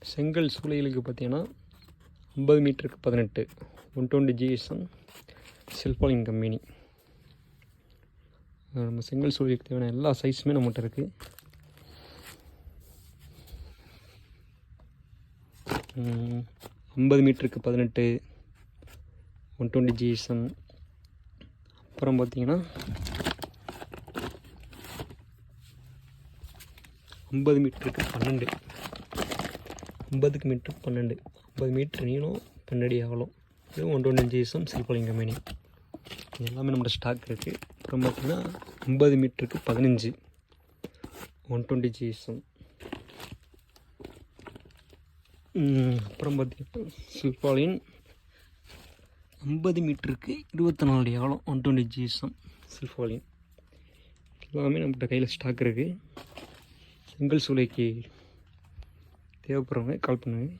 செங்கல் சூளைகளுக்கு பார்த்தீங்கன்னா 50 மீட்டருக்கு 18 120 GSM செல்ஃபாலின் கம்பெனி. நம்ம செங்கல் சூளைக்கு தேவையான எல்லா சைஸுமே நம்மகிட்ட இருக்குது. 50 மீட்டருக்கு 18 120 GSM. அப்புறம் பார்த்தீங்கன்னா 50 மீட்டருக்கு 12 50 மீட்டருக்கு 12 50 மீட்ரு நீளம் 12 அடி அகலம். இது 120 GSM செல்ஃபாலின் கம்பெனி. இது எல்லாமே நம்மளோட ஸ்டாக் இருக்குது. அப்புறம் பார்த்திங்கன்னா 50 மீட்டருக்கு 15 120 GSM. அப்புறம் பார்த்திங்கன்னா செல்ஃபாலின் 50 மீட்டருக்கு 24 அடி அகலம் 120 GSM செல்ஃபாலின். எல்லாமே நம்மகிட்ட கையில் ஸ்டாக் இருக்குது. செங்கல் சூளைக்கு தேவைப்படுறவங்க கால் பண்ணுங்கள்.